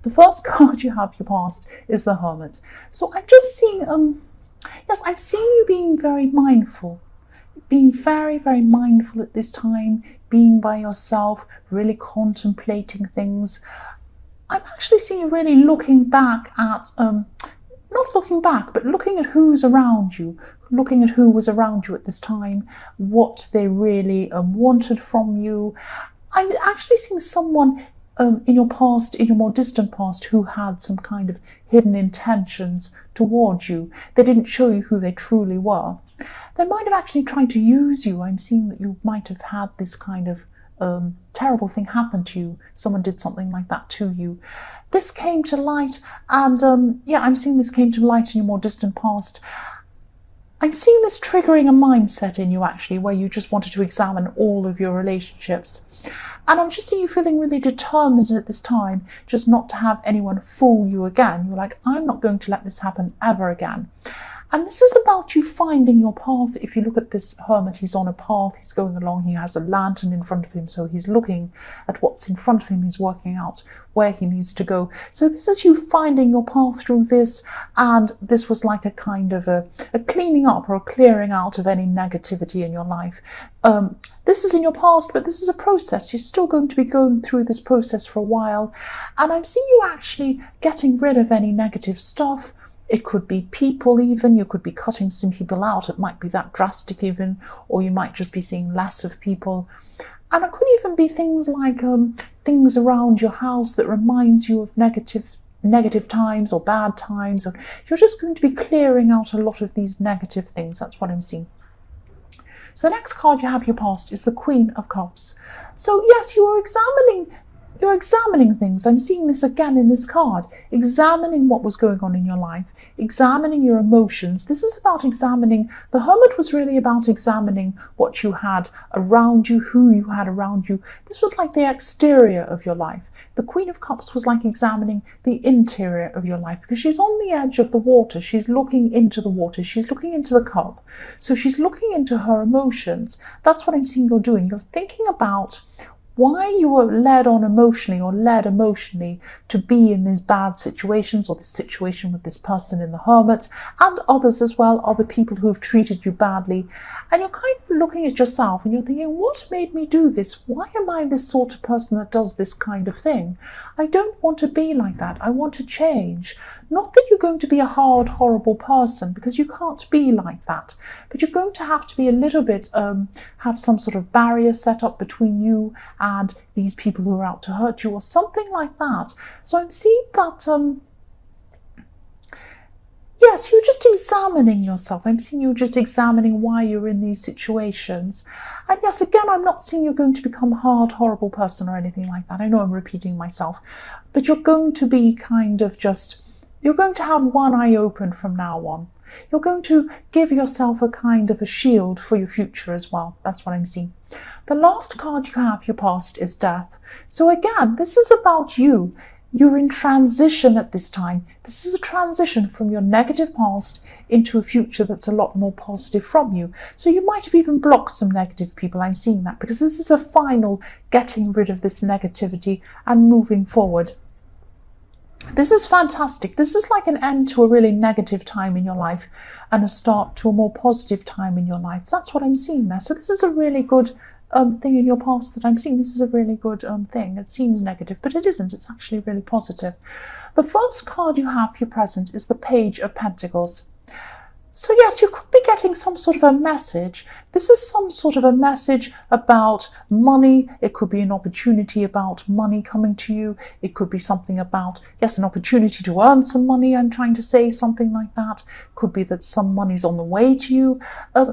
The first card you have, your past, is the Hermit. So I'm just seeing, yes, I'm seeing you being very mindful. Being very, very mindful at this time, being by yourself, really contemplating things. I'm actually seeing you really looking back at, not looking back, but looking at who's around you, looking at who was around you at this time, what they really wanted from you. I'm actually seeing someone in your past, in your more distant past, who had some kind of hidden intentions towards you. They didn't show you who they truly were. They might have actually tried to use you. I'm seeing that you might have had this kind of terrible thing happen to you. Someone did something like that to you. This came to light, and yeah, I'm seeing this came to light in your more distant past. I'm seeing this triggering a mindset in you, actually, where you just wanted to examine all of your relationships. And I'm just seeing you feeling really determined at this time, just not to have anyone fool you again. You're like, I'm not going to let this happen ever again. And this is about you finding your path. If you look at this Hermit, he's on a path, he's going along, he has a lantern in front of him, so he's looking at what's in front of him, he's working out where he needs to go. So this is you finding your path through this, and this was like a kind of a cleaning up or a clearing out of any negativity in your life. This is in your past, but this is a process. You're still going to be going through this process for a while. And I'm seeing you actually getting rid of any negative stuff. It could be people even, you could be cutting some people out. It might be that drastic even, or you might just be seeing less of people. And it could even be things like things around your house that reminds you of negative times or bad times. Or you're just going to be clearing out a lot of these negative things. That's what I'm seeing. So the next card you have your past is the Queen of Cups. So yes, you're examining things. I'm seeing this again in this card. Examining what was going on in your life, examining your emotions. This is about examining. The Hermit was really about examining what you had around you, who you had around you. This was like the exterior of your life. The Queen of Cups was like examining the interior of your life, because she's on the edge of the water. She's looking into the water. She's looking into the cup. So she's looking into her emotions. That's what I'm seeing you're doing. You're thinking about why you were led emotionally to be in these bad situations, or this situation with this person in the Hermit, and others as well, other people who have treated you badly. And you're kind of looking at yourself and you're thinking, what made me do this? Why am I this sort of person that does this kind of thing? I don't want to be like that. I want to change. Not that you're going to be a hard, horrible person, because you can't be like that. But you're going to have to be a little bit, have some sort of barrier set up between you and these people who are out to hurt you, or something like that. So I'm seeing that, yes, you're just examining yourself. I'm seeing you just examining why you're in these situations. And yes, again, I'm not seeing you're going to become a hard, horrible person or anything like that. I know I'm repeating myself, but you're going to be kind of just, you're going to have one eye open from now on. You're going to give yourself a kind of a shield for your future as well. That's what I'm seeing. The last card you have, your past, is Death. So again, this is about you. You're in transition at this time. This is a transition from your negative past into a future that's a lot more positive from you. So you might have even blocked some negative people. I'm seeing that, because this is a final getting rid of this negativity and moving forward. This is fantastic. This is like an end to a really negative time in your life and a start to a more positive time in your life. That's what I'm seeing there. So this is a really good thing in your past that I'm seeing. This is a really good thing. It seems negative, but it isn't. It's actually really positive. The first card you have for your present is the Page of Pentacles. So yes, you could be getting some sort of a message. This is some sort of a message about money. It could be an opportunity about money coming to you. It could be something about, yes, an opportunity to earn some money. I'm trying to say something like that. Could be that some money's on the way to you.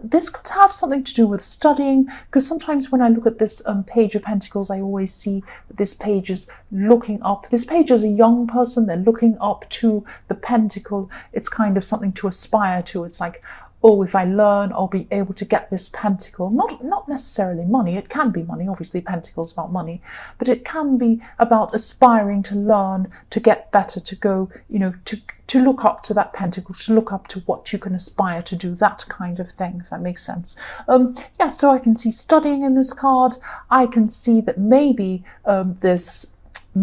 This could have something to do with studying, because sometimes when I look at this Page of Pentacles, I always see that this page is looking up. This page is a young person. They're looking up to the pentacle. It's kind of something to aspire to. It's like, oh, if I learn, I'll be able to get this pentacle. Not necessarily money. It can be money. Obviously, pentacles about money, but it can be about aspiring to learn, to get better, to go, to look up to that pentacle, to look up to what you can aspire to do, that kind of thing, if that makes sense. Yeah, so I can see studying in this card. I can see that maybe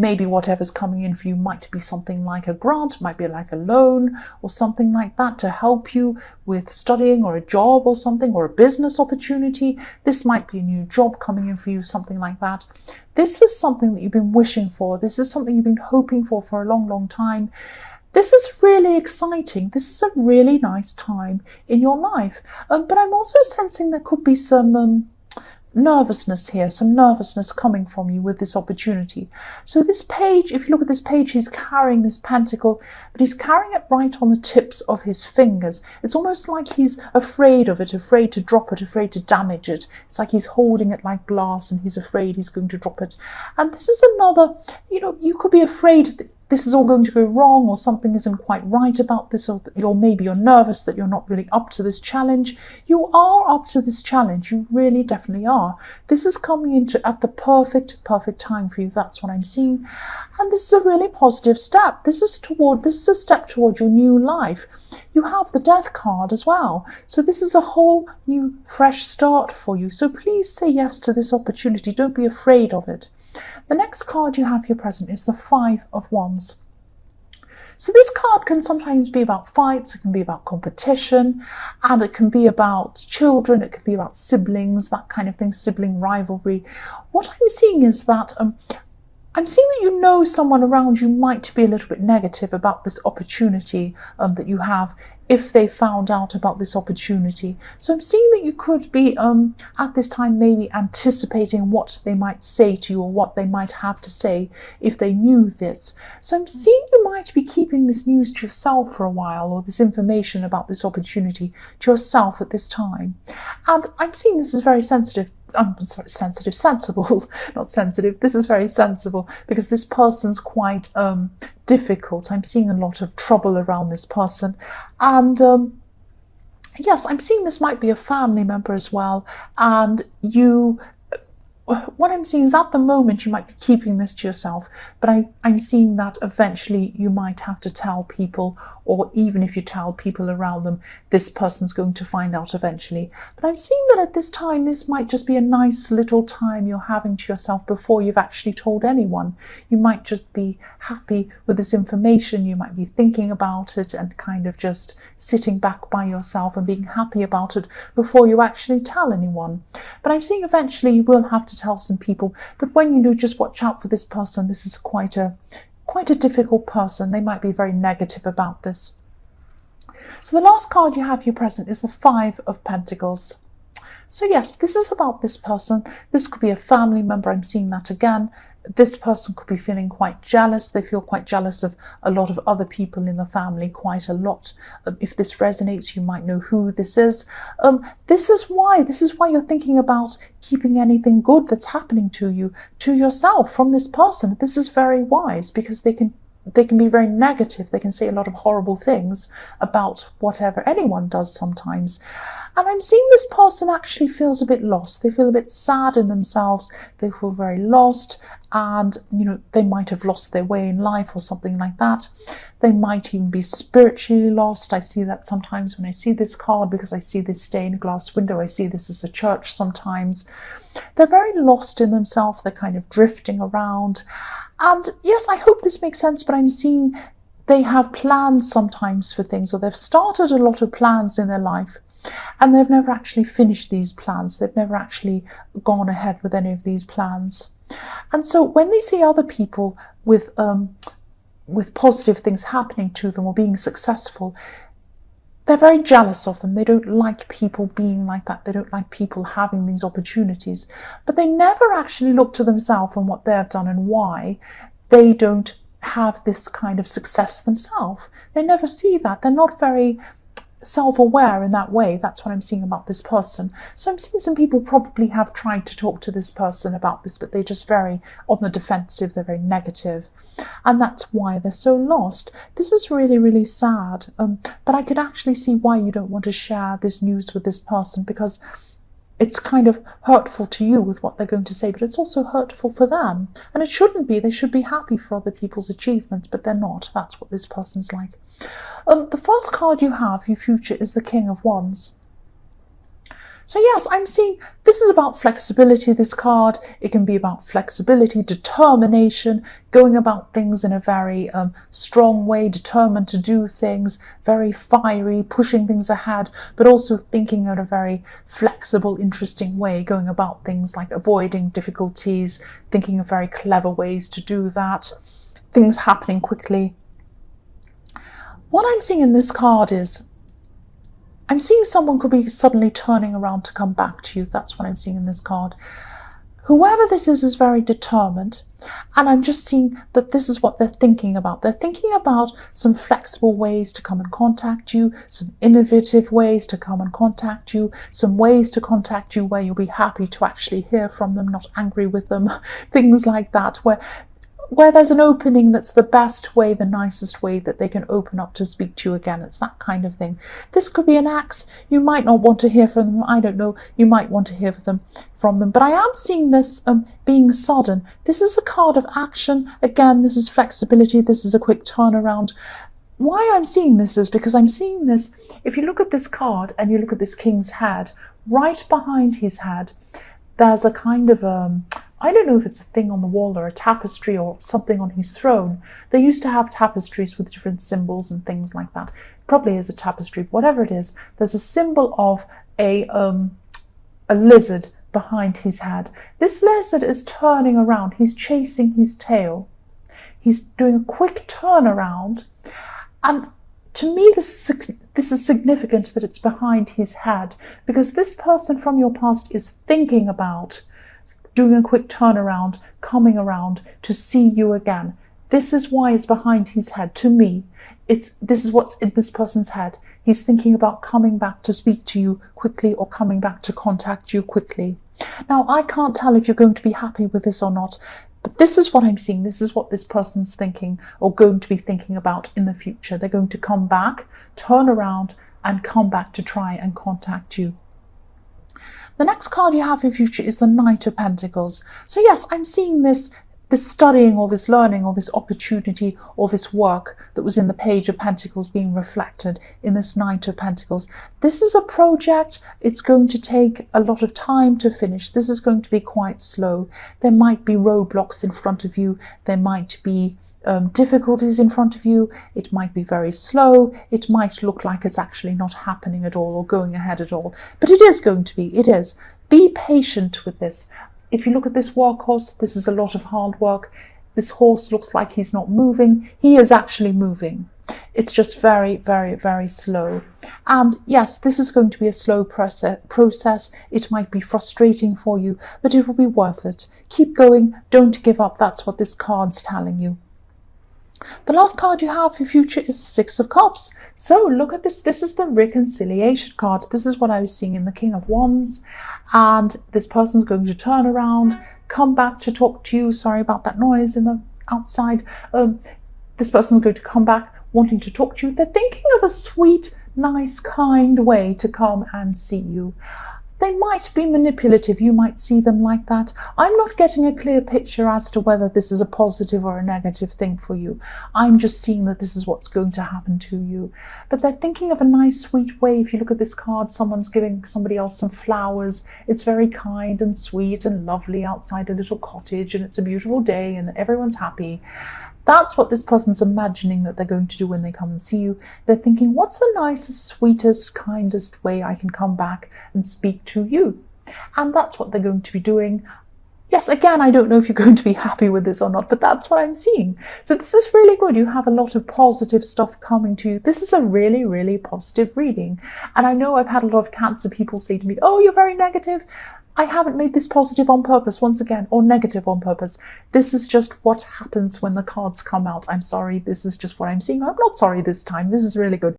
maybe whatever's coming in for you might be something like a grant, might be like a loan or something like that to help you with studying or a job or something, or a business opportunity. This might be a new job coming in for you, something like that. This is something that you've been wishing for. This is something you've been hoping for a long, long time. This is really exciting. This is a really nice time in your life. But I'm also sensing there could be some nervousness here, some nervousness coming from you with this opportunity. So this page, if you look at this page, he's carrying this pentacle, but he's carrying it right on the tips of his fingers. It's almost like he's afraid of it, afraid to drop it, afraid to damage it. It's like he's holding it like glass and he's afraid he's going to drop it. And this is another, you could be afraid that this is all going to go wrong, or something isn't quite right about this, or maybe you're nervous that you're not really up to this challenge. You are up to this challenge. You really definitely are. This is coming into at the perfect time for you. That's what I'm seeing. And this is a really positive step. This is a step toward your new life. You have the Death card as well. So this is a whole new fresh start for you. So please say yes to this opportunity. Don't be afraid of it. The next card you have here present is the Five of Wands. So this card can sometimes be about fights, it can be about competition, and it can be about children, it can be about siblings, that kind of thing, sibling rivalry. What I'm seeing is that I'm seeing that someone around you might be a little bit negative about this opportunity that you have, if they found out about this opportunity. So I'm seeing that you could be at this time maybe anticipating what they might say to you, or what they might have to say if they knew this. So I'm seeing you might be keeping this news to yourself for a while, or this information about this opportunity to yourself at this time. And I'm seeing this is very sensitive. Sensible, not sensitive. This is very sensible, because this person's quite difficult. I'm seeing a lot of trouble around this person. And yes, I'm seeing this might be a family member as well. And what I'm seeing is at the moment you might be keeping this to yourself, but I'm seeing that eventually you might have to tell people, or even if you tell people around them, this person's going to find out eventually. But I'm seeing that at this time, this might just be a nice little time you're having to yourself before you've actually told anyone. You might just be happy with this information. You might be thinking about it and kind of just sitting back by yourself and being happy about it before you actually tell anyone. But I'm seeing eventually you will have to tell some people. But when you do, just watch out for this person. This is quite a difficult person. They might be very negative about this. So the last card you have here present is the Five of Pentacles. So yes, this is about this person. This could be a family member. I'm seeing that again. This person could be feeling quite jealous. They feel quite jealous of a lot of other people in the family, quite a lot. If this resonates, you might know who this is. This is why you're thinking about keeping anything good that's happening to you to yourself from this person. This is very wise, because they can be very negative. They can say a lot of horrible things about whatever anyone does sometimes. And I'm seeing this person actually feels a bit lost. They feel a bit sad in themselves. They feel very lost, and they might have lost their way in life or something like that. They might even be spiritually lost. I see that sometimes when I see this card, because I see this stained glass window. I see this as a church sometimes. They're very lost in themselves. They're kind of drifting around. And yes, I hope this makes sense, but I'm seeing they have plans sometimes for things, or they've started a lot of plans in their life, and they've never actually finished these plans. They've never actually gone ahead with any of these plans. And so when they see other people with positive things happening to them or being successful, they're very jealous of them. They don't like people being like that. They don't like people having these opportunities. But they never actually look to themselves and what they've done and why they don't have this kind of success themselves. They never see that. They're not very self-aware in that way. That's what I'm seeing about this person. So I'm seeing some people probably have tried to talk to this person about this, but they're just very on the defensive. They're very negative, and that's why they're so lost. This is really, really sad, but I could actually see why you don't want to share this news with this person, because it's kind of hurtful to you with what they're going to say, but it's also hurtful for them. And it shouldn't be. They should be happy for other people's achievements, but they're not. That's what this person's like. The first card you have, your future, is the King of Wands. So yes, I'm seeing this is about flexibility, this card. It can be about flexibility, determination, going about things in a very strong way, determined to do things, very fiery, pushing things ahead, but also thinking in a very flexible, interesting way, going about things like avoiding difficulties, thinking of very clever ways to do that, things happening quickly. What I'm seeing in this card is I'm seeing someone could be suddenly turning around to come back to you. That's what I'm seeing in this card. Whoever this is very determined, and I'm just seeing that this is what they're thinking about. They're thinking about some flexible ways to come and contact you, some innovative ways to come and contact you, some ways to contact you where you'll be happy to actually hear from them, not angry with them, things like that, where there's an opening that's the best way, the nicest way that they can open up to speak to you again. It's that kind of thing. This could be an ex. You might not want to hear from them. I don't know. You might want to hear from them. But I am seeing this being sudden. This is a card of action. Again, this is flexibility. This is a quick turnaround. Why I'm seeing this is because I'm seeing this. If you look at this card and you look at this king's head, right behind his head, there's a kind of I don't know if it's a thing on the wall or a tapestry or something on his throne. They used to have tapestries with different symbols and things like that. Probably is a tapestry, whatever it is. There's a symbol of a lizard behind his head. This lizard is turning around. He's chasing his tail. He's doing a quick turnaround. And to me, this is significant that it's behind his head, because this person from your past is thinking about doing a quick turnaround, coming around to see you again. This is why it's behind his head. To me, this is what's in this person's head. He's thinking about coming back to speak to you quickly or coming back to contact you quickly. Now, I can't tell if you're going to be happy with this or not, but this is what I'm seeing. This is what this person's thinking or going to be thinking about in the future. They're going to come back, turn around, and come back to try and contact you. The next card you have in future is the Knight of Pentacles. So yes, I'm seeing this studying or this learning or this opportunity or this work that was in the Page of Pentacles being reflected in this Knight of Pentacles. This is a project. It's going to take a lot of time to finish. This is going to be quite slow. There might be roadblocks in front of you. There might be difficulties in front of you. It might be very slow. It might look like it's actually not happening at all or going ahead at all. But it is going to be. It is. Be patient with this. If you look at this workhorse, this is a lot of hard work. This horse looks like he's not moving. He is actually moving. It's just very, very, very slow. And yes, this is going to be a slow process. It might be frustrating for you, but it will be worth it. Keep going. Don't give up. That's what this card's telling you. The last card you have for future is the Six of Cups. So look at this. This is the reconciliation card. This is what I was seeing in the King of Wands. And this person's going to turn around, come back to talk to you. Sorry about that noise in the outside. This person's going to come back wanting to talk to you. They're thinking of a sweet, nice, kind way to come and see you. They might be manipulative. You might see them like that. I'm not getting a clear picture as to whether this is a positive or a negative thing for you. I'm just seeing that this is what's going to happen to you. But they're thinking of a nice, sweet way. If you look at this card, someone's giving somebody else some flowers. It's very kind and sweet and lovely outside a little cottage, and it's a beautiful day and everyone's happy. That's what this person's imagining that they're going to do when they come and see you. They're thinking, what's the nicest, sweetest, kindest way I can come back and speak to you? And that's what they're going to be doing. Yes, again, I don't know if you're going to be happy with this or not, but that's what I'm seeing. So this is really good. You have a lot of positive stuff coming to you. This is a really, really positive reading. And I know I've had a lot of Cancer people say to me, oh, you're very negative. I haven't made this positive on purpose, once again, or negative on purpose. This is just what happens when the cards come out. I'm sorry, this is just what I'm seeing. I'm not sorry this time. This is really good.